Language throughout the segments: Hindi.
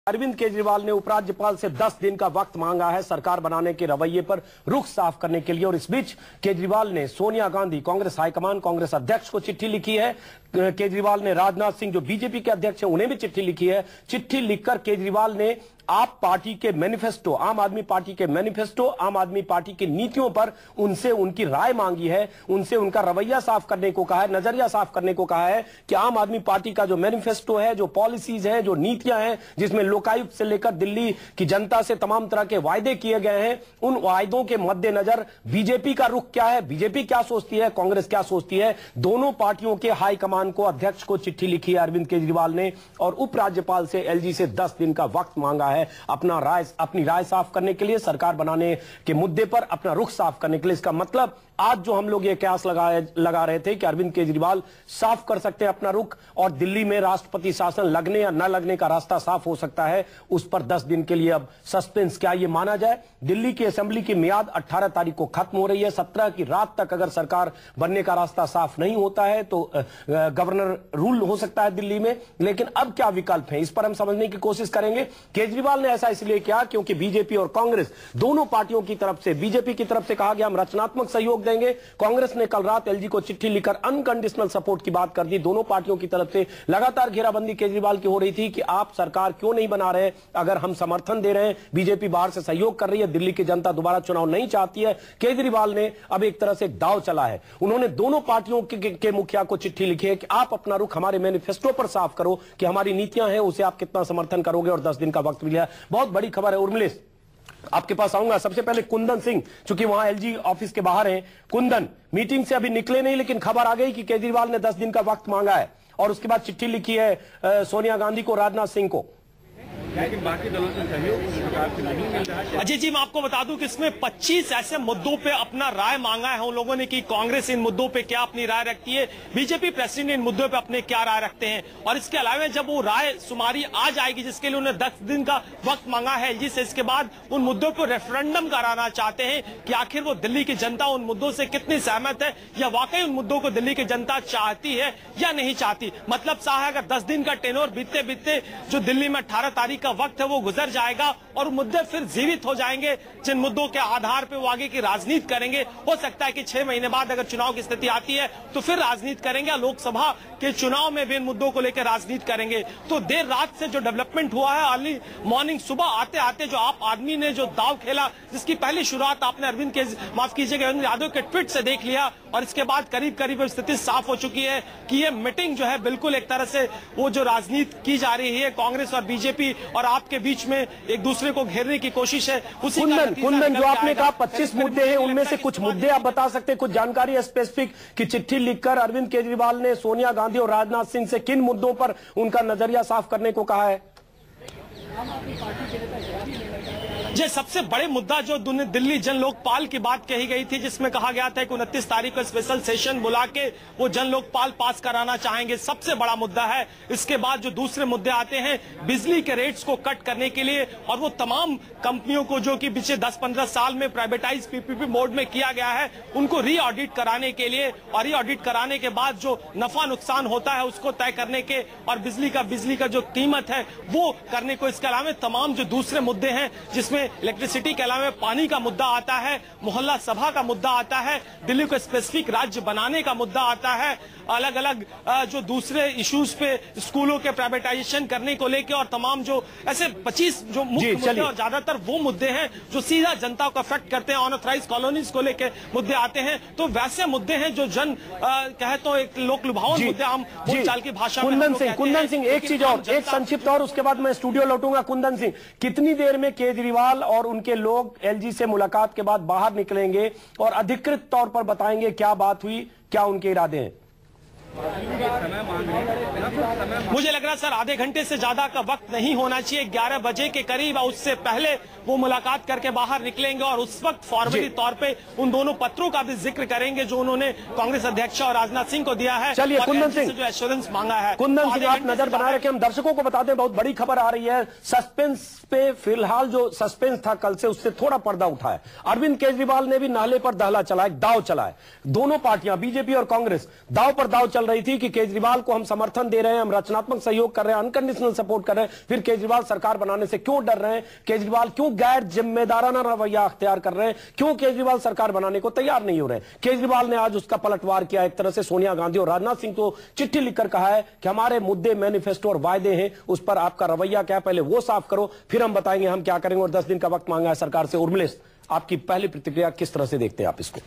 अरविंद केजरीवाल ने उपराज्यपाल से 10 दिन का वक्त मांगा है सरकार बनाने के रवैये पर रुख साफ करने के लिए। और इस बीच केजरीवाल ने सोनिया गांधी, कांग्रेस हाईकमान, कांग्रेस अध्यक्ष को चिट्ठी लिखी है। केजरीवाल ने राजनाथ सिंह, जो बीजेपी के अध्यक्ष हैं, उन्हें भी चिट्ठी लिखी है। चिट्ठी लिखकर केजरीवाल ने आप पार्टी के मैनिफेस्टो, आम आदमी पार्टी के मैनिफेस्टो, आम आदमी पार्टी की नीतियों पर उनसे उनकी राय मांगी है, उनसे उनका रवैया साफ करने को कहा है, नजरिया साफ करने को कहा है कि आम आदमी पार्टी का जो मैनिफेस्टो है, जो पॉलिसीज है, जो नीतियां हैं, जिसमें लोकायुक्त से लेकर दिल्ली की जनता से तमाम तरह के वायदे किए गए हैं, उन वायदों के मद्देनजर बीजेपी का रुख क्या है, बीजेपी क्या सोचती है, कांग्रेस क्या सोचती है, दोनों पार्टियों के हाईकमान को, अध्यक्ष को चिट्ठी लिखी है अरविंद केजरीवाल ने और उपराज्यपाल से, एलजी से 10 दिन का वक्त मांगा है अपनी राय साफ करने के लिए, सरकार बनाने के मुद्दे पर अपना रुख साफ करने के लिए। इसका मतलब आज जो हम लोग ये कयास लगा रहे थे कि अरविंद केजरीवाल साफ कर सकते हैं अपना रुख और दिल्ली में राष्ट्रपति शासन लगने या न लगने का रास्ता साफ हो सकता है, उस पर 10 दिन के लिए अब सस्पेंस। क्या ये माना जाए, दिल्ली की असेंबली की मियाद 18 तारीख को खत्म हो रही है। 17 की रात तक अगर सरकार बनने का रास्ता साफ नहीं होता है तो गवर्नर रूल हो सकता है दिल्ली में। लेकिन अब क्या विकल्प है, इस पर हम समझने की कोशिश करेंगे। केजरीवाल ने ऐसा इसलिए किया क्योंकि बीजेपी और कांग्रेस दोनों पार्टियों की तरफ से, बीजेपी की तरफ से कहा गया हम रचनात्मक सहयोग देंगे, कांग्रेस ने कल रात एलजी को चिट्ठी लिखकर अनकंडीशनल सपोर्ट की बात कर दी। दोनों पार्टियों की तरफ से लगातार घेराबंदी केजरीवाल की हो रही थी कि आप सरकार क्यों नहीं बना रहे, अगर हम समर्थन दे रहे हैं, बीजेपी बाहर से सहयोग कर रही है, दिल्ली की जनता दोबारा चुनाव नहीं चाहती है। केजरीवाल ने अब एक तरह से एक दांव चला है, उन्होंने दोनों पार्टियों के मुखिया को चिट्ठी लिखी है कि आप अपना रुख हमारे मैनिफेस्टो पर साफ करो कि हमारी नीतियां हैं उसे आप कितना समर्थन करोगे, और 10 दिन का वक्त मिला है। बहुत बड़ी खबर है। उर्मिलेश, आपके पास आऊंगा। सबसे पहले कुंदन सिंह, चूंकि वहां एलजी ऑफिस के बाहर हैं। कुंदन, मीटिंग से अभी निकले नहीं लेकिन खबर आ गई कि केजरीवाल ने 10 दिन का वक्त मांगा है और उसके बाद चिट्ठी लिखी है सोनिया गांधी को, राजनाथ सिंह को, लेकिन बाकी दलों से सहयोग सरकार से नहीं मिल रहा है। अजय जी, मैं आपको बता दूं कि इसमें 25 ऐसे मुद्दों पे अपना राय मांगा है उन लोगों ने कि कांग्रेस इन मुद्दों पे क्या अपनी राय रखती है, बीजेपी प्रेसिडेंट इन मुद्दों पे अपने क्या राय रखते हैं। और इसके अलावा जब वो राय शुमारी आ जाएगी, जिसके लिए उन्होंने 10 दिन का वक्त मांगा है एलजी से, इसके बाद उन मुद्दों पर रेफरेंडम कराना चाहते हैं कि आखिर वो दिल्ली की जनता उन मुद्दों से कितनी सहमत है, या वाकई उन मुद्दों को दिल्ली की जनता चाहती है या नहीं चाहती। मतलब साहब, अगर 10 दिन का टेन्योर बीतते बीतते जो दिल्ली में 18 तारीख का वक्त है वो गुजर जाएगा और मुद्दे फिर जीवित हो जाएंगे, जिन मुद्दों के आधार पे वो आगे की राजनीति करेंगे। हो सकता है कि 6 महीने बाद अगर चुनाव की स्थिति आती है तो फिर राजनीति करेंगे, लोकसभा के चुनाव में भी इन मुद्दों को लेकर राजनीति करेंगे। तो देर रात से जो डेवलपमेंट हुआ है, अर्ली मॉर्निंग, सुबह आते आते जो आप आदमी ने जो दाव खेला, जिसकी पहली शुरुआत आपने अरविंद यादव के ट्वीट से देख लिया, और इसके बाद करीब करीब स्थिति साफ हो चुकी है कि ये मीटिंग जो है बिल्कुल एक तरह से वो जो राजनीति की जा रही है कांग्रेस और बीजेपी और आपके बीच में एक दूसरे को घेरने की कोशिश है, उसी कुंदन, जो आपने कहा 25 मुद्दे हैं, उनमें से कुछ मुद्दे आप बता सकते हैं, कुछ जानकारी है स्पेसिफिक कि चिट्ठी लिखकर अरविंद केजरीवाल ने सोनिया गांधी और राजनाथ सिंह से किन मुद्दों पर उनका नजरिया साफ करने को कहा है? ये सबसे बड़े मुद्दा जो दिल्ली जन लोकपाल की बात कही गई थी, जिसमें कहा गया था कि 29 तारीख को स्पेशल सेशन बुला के वो जन लोकपाल पास कराना चाहेंगे, सबसे बड़ा मुद्दा है। इसके बाद जो दूसरे मुद्दे आते हैं, बिजली के रेट्स को कट करने के लिए और वो तमाम कंपनियों को जो कि पिछले 10-15 साल में प्राइवेटाइज पीपीपी मोड में किया गया है, उनको री ऑडिट कराने के लिए, और री ऑडिट कराने के बाद जो नफा नुकसान होता है उसको तय करने के, और बिजली का जो कीमत है वो करने को। इसके अलावा तमाम जो दूसरे मुद्दे हैं, जिसमें इलेक्ट्रिसिटी के अलावा पानी का मुद्दा आता है, मोहल्ला सभा का मुद्दा आता है, दिल्ली को स्पेसिफिक राज्य बनाने का मुद्दा आता है, अलग अलग जो दूसरे इश्यूज पे स्कूलों के प्राइवेटाइजेशन करने को लेकर, और तमाम जो ऐसे 25 जो मुख्य मुद्दे, और ज्यादातर वो मुद्दे हैं जो सीधा जनता को अफेक्ट करते हैं, अनऑथराइज कॉलोनीज को लेकर मुद्दे आते हैं। तो वैसे मुद्दे हैं जो जन कहे तो एक लोक लुभावन मुद्दे, हम बोलचाल की भाषा में। कुंदन सिंह, एक चीज और, एक संक्षिप्त और उसके बाद मैं स्टूडियो लौटूंगा। कुंदन सिंह, कितनी देर में केजरीवाल और उनके लोग एलजी से मुलाकात के बाद बाहर निकलेंगे और अधिकृत तौर पर बताएंगे क्या बात हुई, क्या उनके इरादे हैं? मुझे लग रहा है सर आधे घंटे से ज्यादा का वक्त नहीं होना चाहिए, 11 बजे के करीब, उससे पहले वो मुलाकात करके बाहर निकलेंगे और उस वक्त फॉर्मली तौर पे उन दोनों पत्रों का भी जिक्र करेंगे जो उन्होंने कांग्रेस अध्यक्ष और राजनाथ सिंह को दिया है। चलिए कुंदन सिंह, जो एश्योरेंस मांगा है, कुंदन सिंह आप नजर बना रखे, हम दर्शकों को बता दें बहुत बड़ी खबर आ रही है। सस्पेंस पे फिलहाल जो सस्पेंस था कल से, उससे थोड़ा पर्दा उठा है। अरविंद केजरीवाल ने भी नाले पर दहला चला, एक दाव चला है। दोनों पार्टियां बीजेपी और कांग्रेस दाव पर दाव चल रही थी कि केजरीवाल को हम समर्थन दे रहे हैं, हम रचनात्मक सहयोग कर रहे हैं, अनकंडीशनल सपोर्ट कर रहे हैं, फिर केजरीवाल सरकार बनाने से क्यों डर रहे हैं, केजरीवाल क्यों गैर जिम्मेदाराना रवैया अख्तियार कर रहे हैं, क्यों केजरीवाल सरकार बनाने को तैयार नहीं हो रहे हैं। केजरीवाल ने आज उसका पलटवार किया, एक तरह से सोनिया गांधी और राजनाथ सिंह को चिट्ठी लिखकर कहा है कि हमारे मुद्दे, मैनिफेस्टो और वायदे हैं, उस पर आपका रवैया क्या है, पहले वो साफ करो, फिर हम बताएंगे हम क्या करेंगे, और 10 दिन का वक्त मांगा है सरकार से। उर्मिलेश, आपकी पहली प्रतिक्रिया, किस तरह से देखते हैं आप इसको?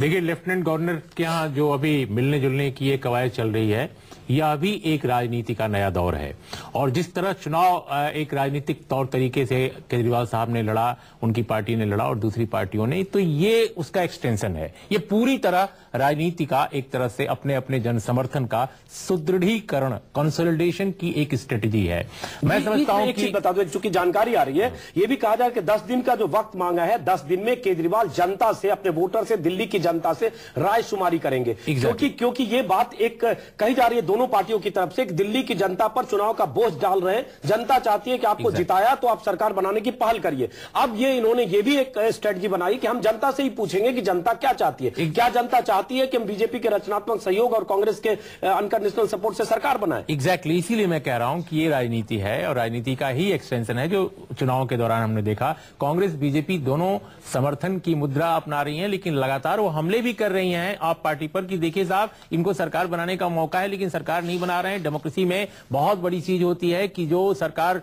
देखिए, लेफ्टिनेंट गवर्नर के यहाँ जो अभी मिलने जुलने की ये कवायद चल रही है, यह अभी एक राजनीति का नया दौर है। और जिस तरह चुनाव एक राजनीतिक तौर तरीके से केजरीवाल साहब ने लड़ा, उनकी पार्टी ने लड़ा और दूसरी पार्टियों ने, तो ये उसका एक्सटेंशन है। ये पूरी तरह राजनीति का एक तरह से अपने अपने जन समर्थन का सुदृढ़ीकरण, कंसोलिडेशन की एक स्ट्रेटेजी है। मैं समझता हूं कि बता दो, चूंकि जानकारी आ रही है, ये भी कहा जाए कि 10 दिन का जो वक्त मांगा है, 10 दिन में केजरीवाल जनता से, अपने वोटर से, दिल्ली की जनता से राय शुमारी करेंगे। क्योंकि ये बात एक कही जा रही है दोनों पार्टियों की तरफ से, दिल्ली की जनता पर चुनाव का बोझ डाल रहे हैं। जनता चाहती है कि आपको जिताया तो आप सरकार बनाने की पहल करिए। अब इन्होंने ये भी एक स्ट्रेटजी बनाई कि हम जनता से ही पूछेंगे कि जनता क्या चाहती है। क्या जनता चाहती है कि हम बीजेपी के रचनात्मक सहयोग और कांग्रेस के अनकंडीशनल सपोर्ट से सरकार बनाए? एग्जैक्टली, इसीलिए मैं कह रहा हूं कि ये राजनीति है और राजनीति का ही एक्सटेंशन है। जो चुनाव के दौरान हमने देखा, कांग्रेस बीजेपी दोनों समर्थन की मुद्रा अपना रही हैं, लेकिन लगातार वो हमले भी कर रही हैं आप पार्टी पर कि देखिए साहब, इनको सरकार बनाने का मौका है लेकिन सरकार नहीं बना रहे हैं। डेमोक्रेसी में बहुत बड़ी चीज होती है कि जो सरकार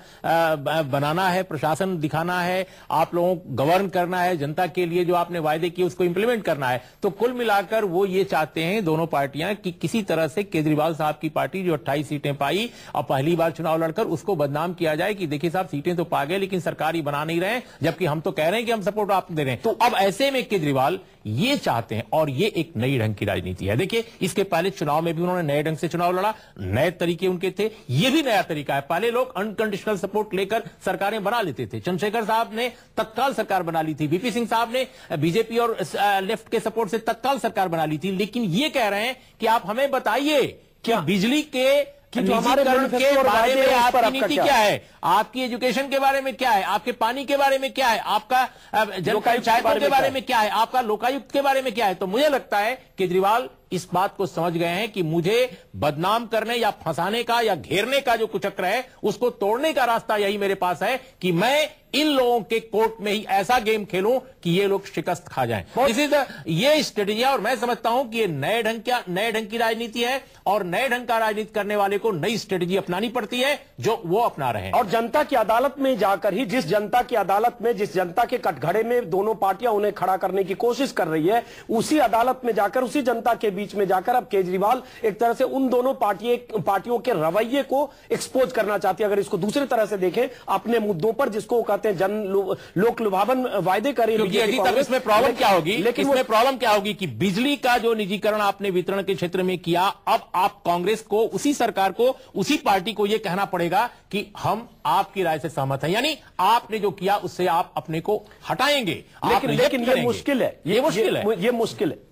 बनाना है, प्रशासन दिखाना है, आप लोगों को गवर्न करना है, जनता के लिए जो आपने वायदे किए उसको इंप्लीमेंट करना है। तो कुल मिलाकर वो ये चाहते हैं दोनों पार्टियां कि किसी तरह से केजरीवाल साहब की पार्टी जो 28 सीटें पाई और पहली बार चुनाव लड़कर, उसको बदनाम किया जाए कि देखिए साहब, सीटें तो पा गए लेकिन सरकार ही बना नहीं रहे, जबकि हम तो कह रहे हैं कि हम सपोर्ट आप दे रहे हैं। तो अब ऐसे में केजरीवाल ये चाहते हैं और ये एक नई ढंग की राजनीति है। देखिए, इसके पहले चुनाव में भी उन्होंने नए ढंग से चुनाव लड़ा, नए तरीके उनके थे, ये भी नया तरीका है। पहले लोग अनकंडीशनल सपोर्ट लेकर सरकारें बना लेते थे। चंद्रशेखर साहब ने तत्काल सरकार बना ली थी, वीपी सिंह साहब ने बीजेपी और लेफ्ट के सपोर्ट से तत्काल सरकार बना ली थी। लेकिन ये कह रहे हैं कि आप हमें बताइए कि बिजली के निजीकरण के बारे में आपकी नीति क्या है, आपकी एजुकेशन के बारे में क्या है, आपके पानी के बारे में क्या है, आपका जन पंचायतों के बारे में क्या है, आपका लोकायुक्त के बारे में क्या है। तो मुझे लगता है केजरीवाल इस बात को समझ गए हैं कि मुझे बदनाम करने या फंसाने का या घेरने का जो कुचक्र है, उसको तोड़ने का रास्ता यही मेरे पास है कि मैं इन लोगों के कोर्ट में ही ऐसा गेम खेलूं कि ये लोग शिकस्त खा जाएं। ये स्ट्रेटेजी है और मैं समझता हूं कि ये नए ढंग की राजनीति है और नए ढंग का राजनीति करने वाले को नई स्ट्रेटेजी अपनानी पड़ती है जो वो अपना रहे हैं। और जनता की अदालत में जाकर ही, जिस जनता की अदालत में, जिस जनता के कटघरे में दोनों पार्टियां उन्हें खड़ा करने की कोशिश कर रही है, उसी अदालत में जाकर, उसी जनता के बीच में जाकर अब केजरीवाल एक तरह से उन दोनों पार्टियों के रवैये को एक्सपोज करना चाहती है। अगर इसको दूसरी तरह से देखें, अपने मुद्दों पर, जिसको कहते हैं लोक लुभावन वायदे करें, तब इसमें प्रॉब्लम क्या होगी? लेकिन इसमें प्रॉब्लम क्या होगी कि बिजली का जो निजीकरण आपने वितरण के क्षेत्र में किया, अब आप कांग्रेस को, उसी सरकार को, उसी पार्टी को यह कहना पड़ेगा कि हम आपकी राय से सहमत हैं, यानी आपने जो किया उससे आप अपने को हटाएंगे। लेकिन ये मुश्किल है, ये मुश्किल है। ये मुश्किल है।